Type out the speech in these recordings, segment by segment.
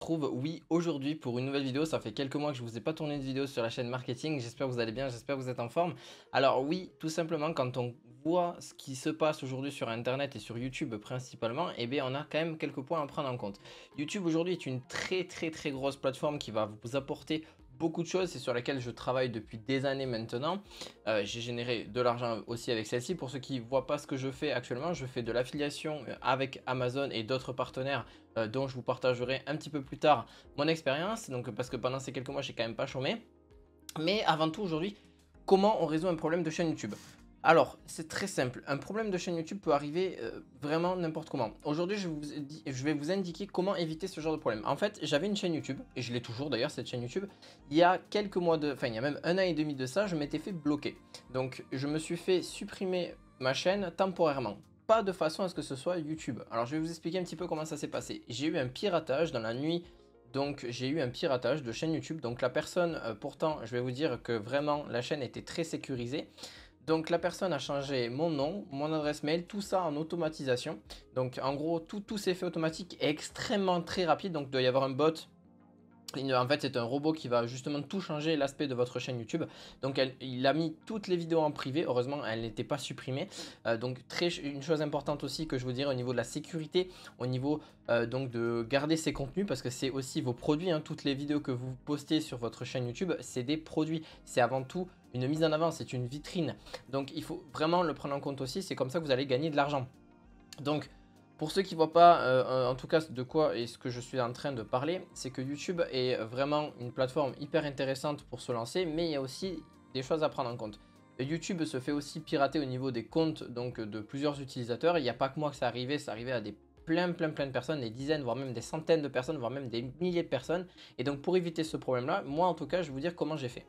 retrouve, oui, aujourd'hui pour une nouvelle vidéo. Ça fait quelques mois que je vous ai pas tourné de vidéo sur la chaîne marketing. J'espère que vous allez bien, j'espère que vous êtes en forme. Alors oui, tout simplement, quand on voit ce qui se passe aujourd'hui sur Internet et sur YouTube principalement, eh bien, on a quand même quelques points à prendre en compte. YouTube aujourd'hui est une très grosse plateforme qui va vous apporter beaucoup de choses, c'est sur laquelle je travaille depuis des années maintenant. J'ai généré de l'argent aussi avec celle-ci. Pour ceux qui ne voient pas ce que je fais actuellement, je fais de l'affiliation avec Amazon et d'autres partenaires dont je vous partagerai un petit peu plus tard mon expérience. Donc parce que pendant ces quelques mois, j'ai quand même pas chômé. Mais avant tout aujourd'hui, comment on résout un problème de chaîne YouTube? Alors, c'est très simple. Un problème de chaîne YouTube peut arriver vraiment n'importe comment. Aujourd'hui, je vais vous indiquer comment éviter ce genre de problème. En fait, j'avais une chaîne YouTube, et je l'ai toujours d'ailleurs, cette chaîne YouTube. Il y a quelques mois enfin, il y a même un an et demi de ça, je m'étais fait bloquer. Donc, je me suis fait supprimer ma chaîne temporairement. Pas de façon à ce que ce soit YouTube. Alors, je vais vous expliquer un petit peu comment ça s'est passé. J'ai eu un piratage dans la nuit. Donc j'ai eu un piratage de chaîne YouTube. Donc la personne, pourtant je vais vous dire que vraiment la chaîne était très sécurisée. Donc la personne a changé mon nom, mon adresse mail, tout ça en automatisation. Donc en gros tout s'est fait automatique et extrêmement très rapide. Donc il doit y avoir un bot. En fait, c'est un robot qui va justement tout changer l'aspect de votre chaîne YouTube. Donc, il a mis toutes les vidéos en privé. Heureusement, elles n'étaient pas supprimées. Donc, une chose importante aussi que je veux dire au niveau de la sécurité, au niveau donc de garder ces contenus, parce que c'est aussi vos produits. Hein, toutes les vidéos que vous postez sur votre chaîne YouTube, c'est des produits. C'est avant tout une mise en avant, c'est une vitrine. Donc, il faut vraiment le prendre en compte aussi. C'est comme ça que vous allez gagner de l'argent. Donc, pour ceux qui ne voient pas, en tout cas de quoi et ce que je suis en train de parler, c'est que YouTube est vraiment une plateforme hyper intéressante pour se lancer, mais il y a aussi des choses à prendre en compte. YouTube se fait aussi pirater au niveau des comptes donc, de plusieurs utilisateurs. Il n'y a pas que moi que ça arrivait à des plein de personnes, des dizaines, voire même des centaines de personnes, voire même des milliers de personnes. Et donc pour éviter ce problème-là, moi en tout cas, je vais vous dire comment j'ai fait.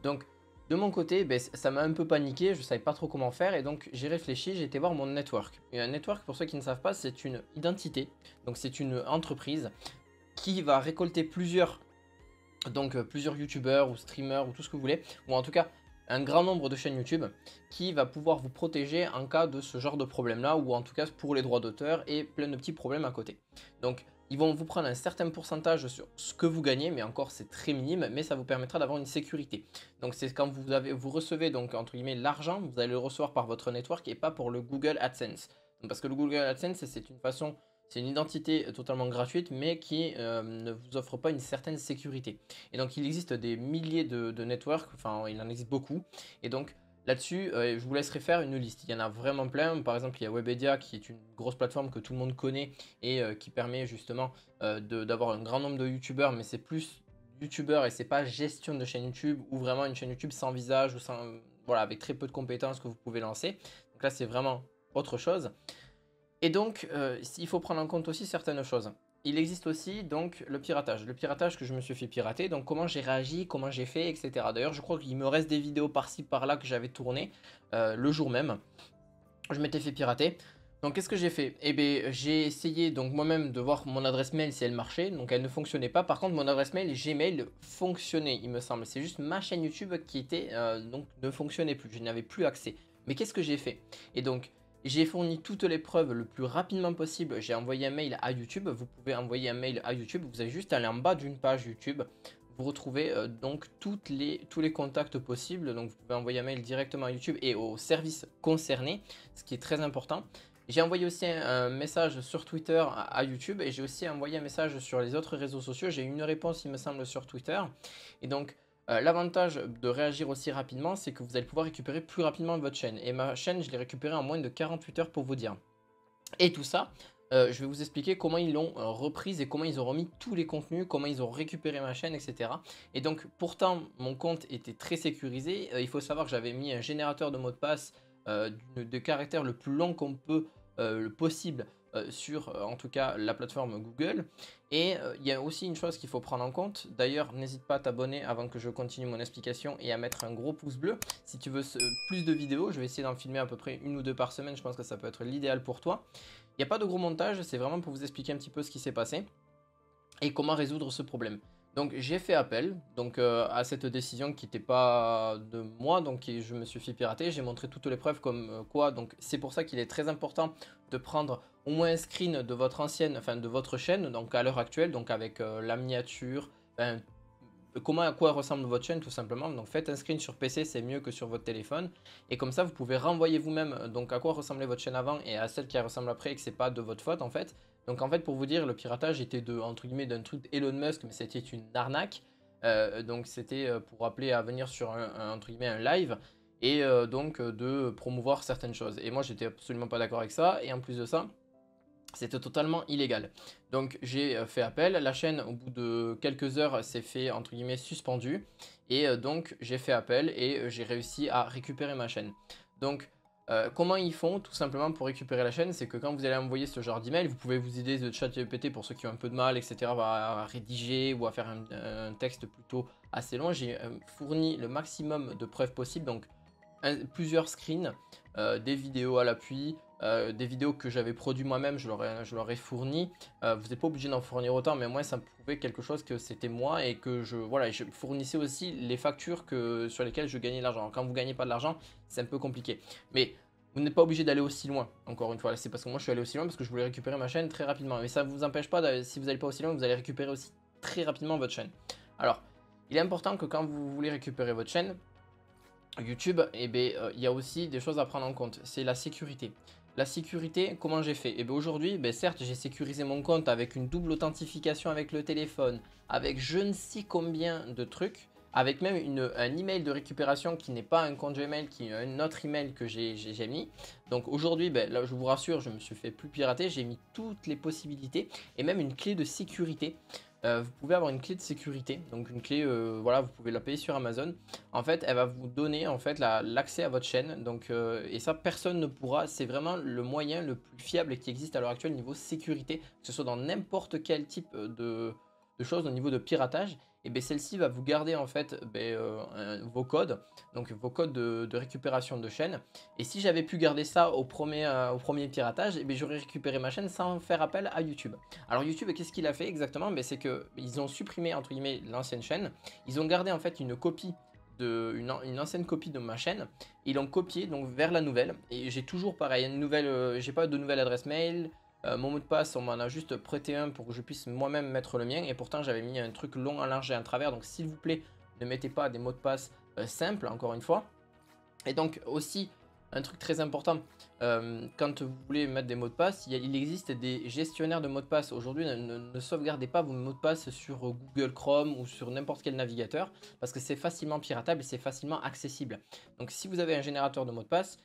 Donc de mon côté, ben, ça m'a un peu paniqué, je ne savais pas trop comment faire et donc j'ai réfléchi, j'ai été voir mon network. Et un network, pour ceux qui ne savent pas, c'est une identité, donc c'est une entreprise qui va récolter plusieurs youtubeurs ou streamers ou tout ce que vous voulez, ou en tout cas un grand nombre de chaînes YouTube qui va pouvoir vous protéger en cas de ce genre de problème là, ou en tout cas pour les droits d'auteur et plein de petits problèmes à côté. Donc ils vont vous prendre un certain pourcentage sur ce que vous gagnez, mais encore c'est très minime, mais ça vous permettra d'avoir une sécurité. Donc c'est quand vous recevez donc entre guillemets l'argent, vous allez le recevoir par votre network et pas pour le Google AdSense. Donc, parce que le Google AdSense c'est une façon, c'est une identité totalement gratuite, mais qui ne vous offre pas une certaine sécurité. Et donc il existe des milliers de networks, enfin il en existe beaucoup, et donc là-dessus, je vous laisserai faire une liste. Il y en a vraiment plein. Par exemple, il y a Webedia qui est une grosse plateforme que tout le monde connaît et qui permet justement d'avoir un grand nombre de youtubeurs, mais c'est plus youtubeurs et c'est pas gestion de chaîne YouTube ou vraiment une chaîne YouTube sans visage ou sans, voilà, avec très peu de compétences que vous pouvez lancer. Donc là, c'est vraiment autre chose. Et donc, il faut prendre en compte aussi certaines choses. Il existe aussi donc le piratage. Le piratage que je me suis fait pirater, donc comment j'ai réagi, comment j'ai fait, etc. D'ailleurs, je crois qu'il me reste des vidéos par-ci par-là que j'avais tournées le jour même. Je m'étais fait pirater. Donc qu'est-ce que j'ai fait? Eh bien, j'ai essayé donc moi-même de voir mon adresse mail si elle marchait. Donc elle ne fonctionnait pas. Par contre, mon adresse mail Gmail fonctionnait, il me semble. C'est juste ma chaîne YouTube qui était donc ne fonctionnait plus. Je n'avais plus accès. Mais qu'est-ce que j'ai fait? Et donc j'ai fourni toutes les preuves le plus rapidement possible. J'ai envoyé un mail à YouTube. Vous pouvez envoyer un mail à YouTube. Vous avez juste à aller en bas d'une page YouTube. Vous retrouvez donc tous les contacts possibles. Donc vous pouvez envoyer un mail directement à YouTube et au service concerné, ce qui est très important. J'ai envoyé aussi un message sur Twitter à YouTube et j'ai aussi envoyé un message sur les autres réseaux sociaux. J'ai eu une réponse, il me semble, sur Twitter. Et donc, l'avantage de réagir aussi rapidement, c'est que vous allez pouvoir récupérer plus rapidement votre chaîne. Et ma chaîne, je l'ai récupérée en moins de 48 heures pour vous dire. Et tout ça, je vais vous expliquer comment ils l'ont reprise et comment ils ont remis tous les contenus, comment ils ont récupéré ma chaîne, etc. Et donc, pourtant, mon compte était très sécurisé. Il faut savoir que j'avais mis un générateur de mots de passe de caractères le plus long qu'on peut, le possible, sur en tout cas la plateforme Google. Et il y a aussi une chose qu'il faut prendre en compte. D'ailleurs, n'hésite pas à t'abonner avant que je continue mon explication et à mettre un gros pouce bleu. Si tu veux plus de vidéos, je vais essayer d'en filmer à peu près une ou deux par semaine. Je pense que ça peut être l'idéal pour toi. Il n'y a pas de gros montage, c'est vraiment pour vous expliquer un petit peu ce qui s'est passé et comment résoudre ce problème. Donc j'ai fait appel donc, à cette décision qui n'était pas de moi, donc je me suis fait pirater. J'ai montré toutes les preuves comme quoi, donc c'est pour ça qu'il est très important de prendre au moins un screen de votre ancienne, enfin de votre chaîne, donc à l'heure actuelle, donc avec la miniature, enfin, à quoi ressemble votre chaîne tout simplement. Donc faites un screen sur PC, c'est mieux que sur votre téléphone. Et comme ça, vous pouvez renvoyer vous-même donc à quoi ressemblait votre chaîne avant et à celle qui ressemble après et que c'est pas de votre faute en fait. Donc en fait, pour vous dire, le piratage était de entre guillemets d'un truc Elon Musk, mais c'était une arnaque. Donc c'était pour appeler à venir sur entre guillemets un live et donc de promouvoir certaines choses. Et moi, j'étais absolument pas d'accord avec ça. Et en plus de ça, c'était totalement illégal. Donc j'ai fait appel, la chaîne au bout de quelques heures s'est fait entre guillemets suspendu et donc j'ai fait appel et j'ai réussi à récupérer ma chaîne. Donc comment ils font tout simplement pour récupérer la chaîne, c'est que quand vous allez envoyer ce genre d'email, vous pouvez vous aider de ChatGPT pour ceux qui ont un peu de mal, etc. à rédiger ou à faire un texte plutôt assez long. J'ai fourni le maximum de preuves possibles, donc plusieurs screens, des vidéos à l'appui, des vidéos que j'avais produit moi-même, je leur ai fourni. Vous n'êtes pas obligé d'en fournir autant, mais moi ça me prouvait quelque chose que c'était moi et que voilà, je fournissais aussi les factures sur lesquelles je gagnais de l'argent. Quand vous gagnez pas de l'argent, c'est un peu compliqué. Mais vous n'êtes pas obligé d'aller aussi loin, encore une fois. C'est parce que moi je suis allé aussi loin parce que je voulais récupérer ma chaîne très rapidement. Mais ça ne vous empêche pas, si vous n'allez pas aussi loin, vous allez récupérer aussi très rapidement votre chaîne. Alors, il est important que quand vous voulez récupérer votre chaîne, YouTube, eh ben, il y a aussi des choses à prendre en compte. C'est la sécurité. La sécurité, comment j'ai fait? Eh bien aujourd'hui, certes, j'ai sécurisé mon compte avec une double authentification avec le téléphone, avec je ne sais combien de trucs, avec même un email de récupération qui n'est pas un compte Gmail, qui est un autre email que j'ai mis. Donc aujourd'hui, là, je vous rassure, je me suis fait plus pirater, j'ai mis toutes les possibilités et même une clé de sécurité. Vous pouvez avoir une clé de sécurité, donc une clé, voilà, vous pouvez la payer sur Amazon. En fait, elle va vous donner en fait l'accès à votre chaîne, donc et ça personne ne pourra. C'est vraiment le moyen le plus fiable qui existe à l'heure actuelle niveau sécurité, que ce soit dans n'importe quel type de choses au niveau de piratage. Et bien celle-ci va vous garder en fait vos codes, donc vos codes de récupération de chaîne. Et si j'avais pu garder ça au premier piratage, et bien j'aurais récupéré ma chaîne sans faire appel à YouTube. Alors YouTube, qu'est-ce qu'il a fait exactement? C'est qu'ils ont supprimé entre guillemets l'ancienne chaîne. Ils ont gardé en fait une copie une ancienne copie de ma chaîne. Ils l'ont copié donc vers la nouvelle. Et j'ai toujours pareil, une nouvelle, j'ai pas de nouvelle adresse mail. Mon mot de passe, on m'en a juste prêté un pour que je puisse moi-même mettre le mien. Et pourtant, j'avais mis un truc long, à large et à travers. Donc s'il vous plaît, ne mettez pas des mots de passe simples, encore une fois. Et donc aussi, un truc très important, quand vous voulez mettre des mots de passe, il existe des gestionnaires de mots de passe. Aujourd'hui, ne sauvegardez pas vos mots de passe sur Google Chrome ou sur n'importe quel navigateur parce que c'est facilement piratable et c'est facilement accessible. Donc si vous avez un générateur de mots de passe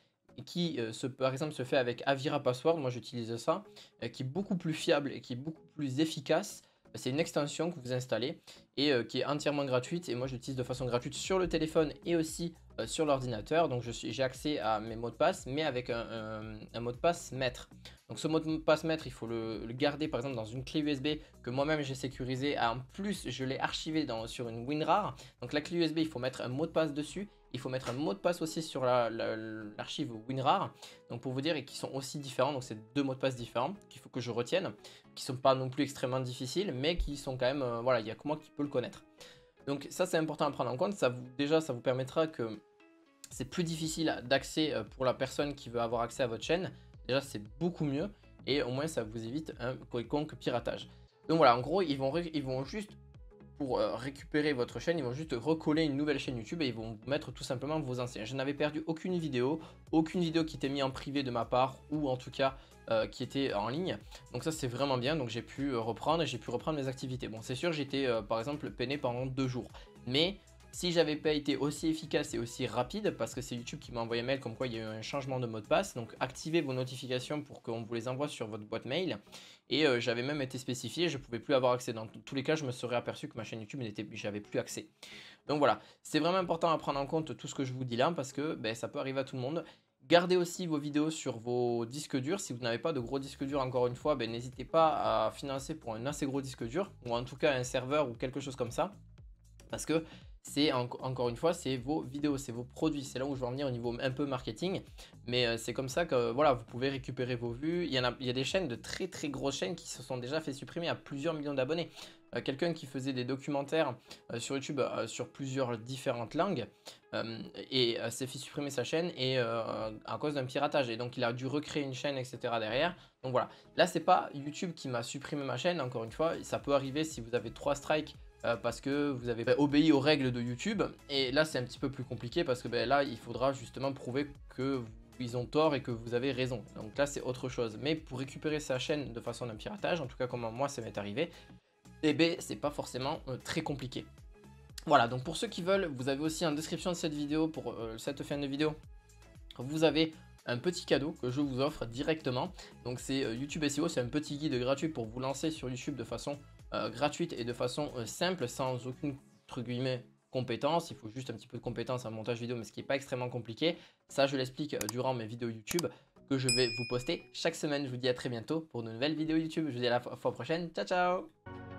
qui, par exemple, se fait avec Avira Password, moi j'utilise ça, qui est beaucoup plus fiable et qui est beaucoup plus efficace. C'est une extension que vous installez et qui est entièrement gratuite et moi je l'utilise de façon gratuite sur le téléphone et aussi sur l'ordinateur. Donc j'ai accès à mes mots de passe mais avec un mot de passe maître. Donc ce mot de passe maître, il faut le garder par exemple dans une clé USB que moi-même j'ai sécurisée. En plus, je l'ai archivé sur une WinRAR. Donc la clé USB, il faut mettre un mot de passe dessus. Il faut mettre un mot de passe aussi sur l'archive WinRAR. Donc pour vous dire, et qui sont aussi différents. Donc c'est deux mots de passe différents qu'il faut que je retienne, qui sont pas non plus extrêmement difficiles, mais qui sont quand même, voilà, il y a que moi qui peux le connaître. Donc ça c'est important à prendre en compte. Déjà ça vous permettra que c'est plus difficile d'accès pour la personne qui veut avoir accès à votre chaîne. Déjà c'est beaucoup mieux et au moins ça vous évite un quelconque piratage. Donc voilà, en gros ils vont juste pour récupérer votre chaîne, ils vont juste recoller une nouvelle chaîne YouTube et ils vont mettre tout simplement vos anciens. Je n'avais perdu aucune vidéo qui était mise en privé de ma part ou en tout cas qui était en ligne. Donc ça c'est vraiment bien, donc j'ai pu reprendre mes activités. Bon c'est sûr j'étais par exemple peiné pendant 2 jours, mais si j'avais pas été aussi efficace et aussi rapide, parce que c'est YouTube qui m'a envoyé un mail comme quoi il y a eu un changement de mot de passe, donc activez vos notifications pour qu'on vous les envoie sur votre boîte mail. Et j'avais même été spécifié, je ne pouvais plus avoir accès. Dans tous les cas, je me serais aperçu que ma chaîne YouTube, j'avais plus accès. Donc voilà, c'est vraiment important à prendre en compte tout ce que je vous dis là, parce que ça peut arriver à tout le monde. Gardez aussi vos vidéos sur vos disques durs. Si vous n'avez pas de gros disques durs, encore une fois, n'hésitez pas à financer pour un assez gros disque dur, ou en tout cas un serveur ou quelque chose comme ça. Parce que c'est encore une fois, c'est vos vidéos, c'est vos produits. C'est là où je veux en venir au niveau un peu marketing. Mais c'est comme ça que voilà, vous pouvez récupérer vos vues. Il y a des chaînes de très très grosses chaînes qui se sont déjà fait supprimer à plusieurs millions d'abonnés. quelqu'un qui faisait des documentaires sur YouTube sur plusieurs différentes langues et s'est fait supprimer sa chaîne et à cause d'un piratage. Et donc il a dû recréer une chaîne, etc. derrière. Donc voilà, là c'est pas YouTube qui m'a supprimé ma chaîne, encore une fois, ça peut arriver si vous avez 3 strikes parce que vous avez obéi aux règles de YouTube. Et là c'est un petit peu plus compliqué parce que là il faudra justement prouver que ils ont tort et que vous avez raison. Donc là c'est autre chose. Mais pour récupérer sa chaîne de façon d'un piratage, en tout cas comme moi ça m'est arrivé, et ben c'est pas forcément très compliqué. Voilà, donc pour ceux qui veulent, vous avez aussi en description de cette vidéo, pour cette fin de vidéo, vous avez un petit cadeau que je vous offre directement. Donc c'est YouTube SEO, c'est un petit guide gratuit pour vous lancer sur YouTube de façon gratuite et de façon simple, sans aucune, entre guillemets, compétence. Il faut juste un petit peu de compétence en montage vidéo, mais ce qui n'est pas extrêmement compliqué. Ça, je l'explique durant mes vidéos YouTube que je vais vous poster chaque semaine. Je vous dis à très bientôt pour de nouvelles vidéos YouTube. Je vous dis à la fois prochaine. Ciao, ciao!